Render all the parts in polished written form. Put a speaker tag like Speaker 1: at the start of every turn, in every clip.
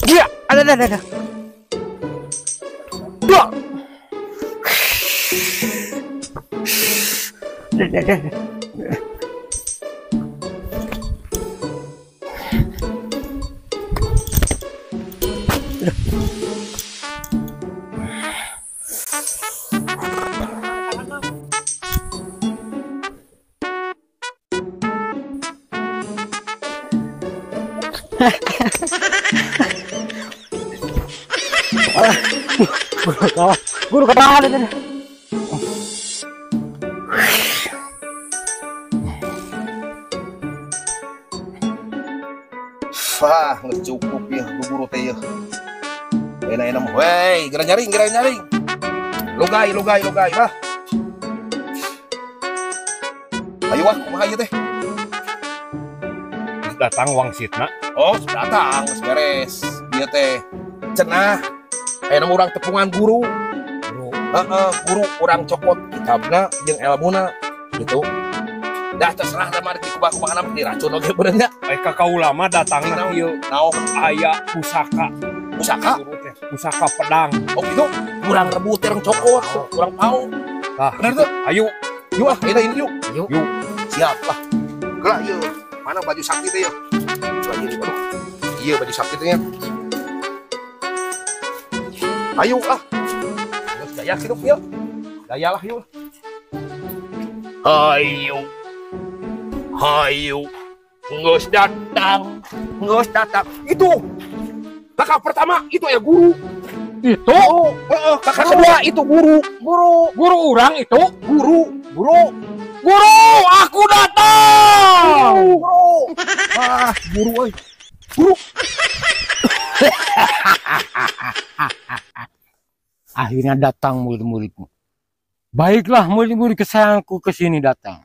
Speaker 1: Iya, ada. Dua. Guru ketahan ini.
Speaker 2: Wah, nggak cukup ya guru teh ya. Enak mah, wey, gerak nyaring. Lugai, bah. Ayo wah, kumaha ieu teh?
Speaker 3: Datang wangsitna.
Speaker 2: Oh, sudah datang, geus beres. Ieu teh cenah. Enak urang tepungan guru. Guru urang copot kitabna jeung elmuna gitu. Dah terserah sama di kumaha nama diracun oge benernya.
Speaker 3: Kakau lama datangna ieu
Speaker 2: Naon
Speaker 3: aya pusaka.
Speaker 2: pusaka?
Speaker 3: Guru teh pusaka pedang.
Speaker 2: Oh gitu. Urang rebut urang copot, urang pau.
Speaker 3: Nah,
Speaker 2: bener tuh.
Speaker 3: ayo.
Speaker 2: Yuk ah, ini yuk.
Speaker 3: Yuk.
Speaker 2: Siap lah. Gerak yuk. Mana baju sakti teh ya? Lagi di baru. Iya baju sakti teh ya. Ayo ah. Terus daya hidup yuk. Daya lah yuk. Hayu. Ngeus datang. Itu. Kakak pertama itu ya guru.
Speaker 1: Itu
Speaker 2: Kakak kedua itu guru.
Speaker 1: guru orang itu.
Speaker 2: Guru.
Speaker 1: Guru, aku datang.
Speaker 2: Ah, guru euy. Guru.
Speaker 1: Akhirnya datang murid-muridmu. Baiklah murid-murid kesayanganku ke sini datang.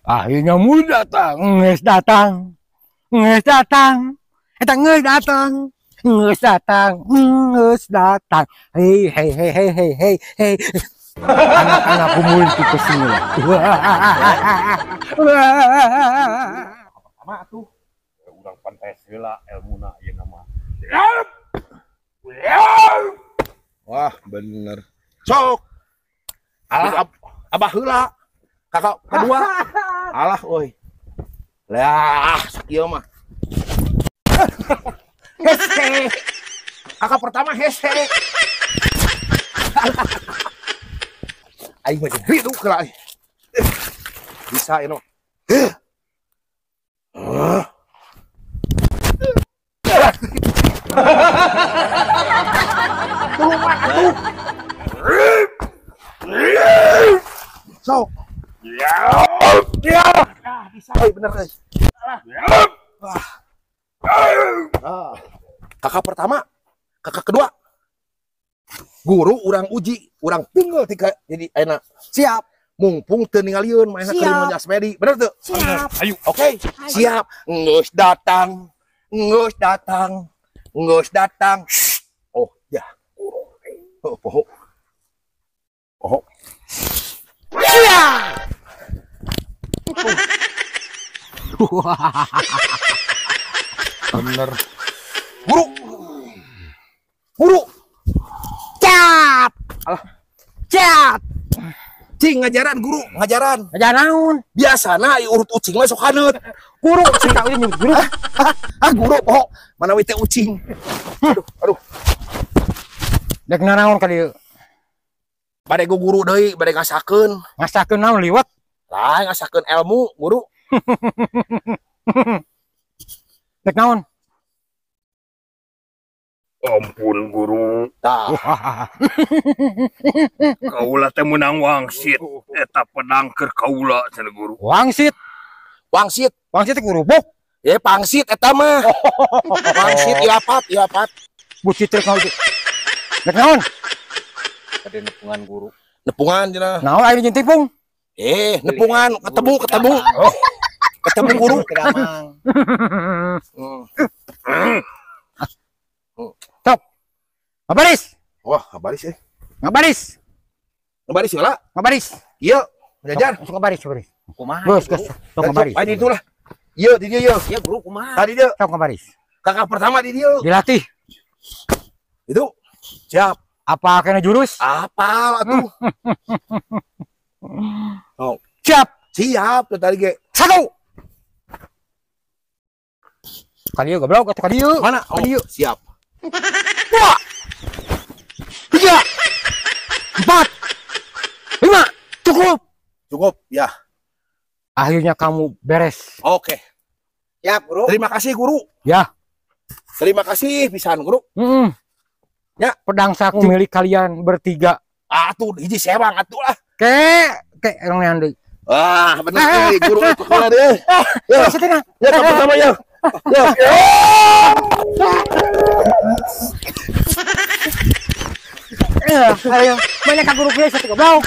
Speaker 1: Akhirnya murid datang, nges datang. Hei. Anak-anakku murid itu kesini lah.
Speaker 3: Sama tuh. Urang Pancasila elmuna ieu nama.
Speaker 2: Wah, bener. Sok. Alah abah heula. Kakak kedua. Alah euy. Lah, sakieu mah. Hese. Kakak pertama hese. Aing mah jadi itu kela. Bisa eno. Sok. Ya. Bisa. Bener euy. Kakak pertama, kakak kedua. Guru urang uji, urang tinggal tiga jadi enak. Siap. Mumpung teu ningalieun main keur jasmedi. Bener tuh?
Speaker 1: Siap.
Speaker 3: Ayo.
Speaker 2: Oke, siap. Ngeus datang. Shh. Oh, ya. Oh, poho.
Speaker 1: Iya.
Speaker 2: Bener. Guru.
Speaker 1: Cap.
Speaker 2: Cing ngajaran guru, ngajaran.
Speaker 1: Aja naon?
Speaker 2: Biasana urut ucing mah sok haneut.
Speaker 1: Guru, sing tahu ini guru.
Speaker 2: Guru poho. Mana we teh ucing. Aduh.
Speaker 1: Dek nanaon ka dieu?
Speaker 2: Bade guru deui, bade ngasakeun.
Speaker 1: Ngasakeun naon liwat?
Speaker 2: Lah ngasakeun ilmu, guru.
Speaker 1: Dek naon?
Speaker 3: Ampun guru.
Speaker 2: Tah.
Speaker 3: Kaula teh meunang wangsit. Eta pedang keur kaula cenah guru.
Speaker 1: Wangsit teh guru bok.
Speaker 2: Ya pangsit eta mah. Pangsit ieu apat.
Speaker 1: Bucit teh naon? Dek naon?
Speaker 3: Tadi nepungan guru.
Speaker 2: Nepungan cenah.
Speaker 1: Naon aya jeung tipung?
Speaker 2: Nepungan ketemu. Oh. Ketemu guru.
Speaker 1: Stop. Ngabaris.
Speaker 2: Wah, ngabaris.
Speaker 1: Ngabaris.
Speaker 2: Baris heula.
Speaker 1: Ngabaris.
Speaker 2: Ieu jajar.
Speaker 1: Sok ngabaris, baris.
Speaker 3: Kumaha?
Speaker 1: Geus, geus. Sok ngabaris.
Speaker 2: Adi itulah. Ieu di dieu.
Speaker 3: Ya guru kumaha?
Speaker 2: Tadi dia
Speaker 1: Sok ngabaris.
Speaker 2: kakak pertama di dieu.
Speaker 1: Dilatih.
Speaker 2: Itu. Siap.
Speaker 1: Apa kena jurus?
Speaker 2: Apal atuh. Oh,
Speaker 1: Siap.
Speaker 2: siap tadi ge.
Speaker 1: 1. Kali goblok atau kali
Speaker 2: Mana? Oh, siap.
Speaker 1: 2 3 4 5 cukup.
Speaker 2: Cukup, ya.
Speaker 1: Akhirnya kamu beres.
Speaker 2: Oke.
Speaker 3: Siap, Guru.
Speaker 2: Terima kasih guru.
Speaker 1: Ya.
Speaker 2: Terima kasih pisan guru.
Speaker 1: Ya, pedang sakti milik kalian bertiga.
Speaker 2: Atuh hiji sewang atuh lah.
Speaker 1: Ke orang yang
Speaker 2: Wah, bener guru itu kepala deh. Ya,
Speaker 1: Setenang.
Speaker 2: ya kapal sama ya. Ya.
Speaker 1: Ayo, banyak guru gue satu goblok.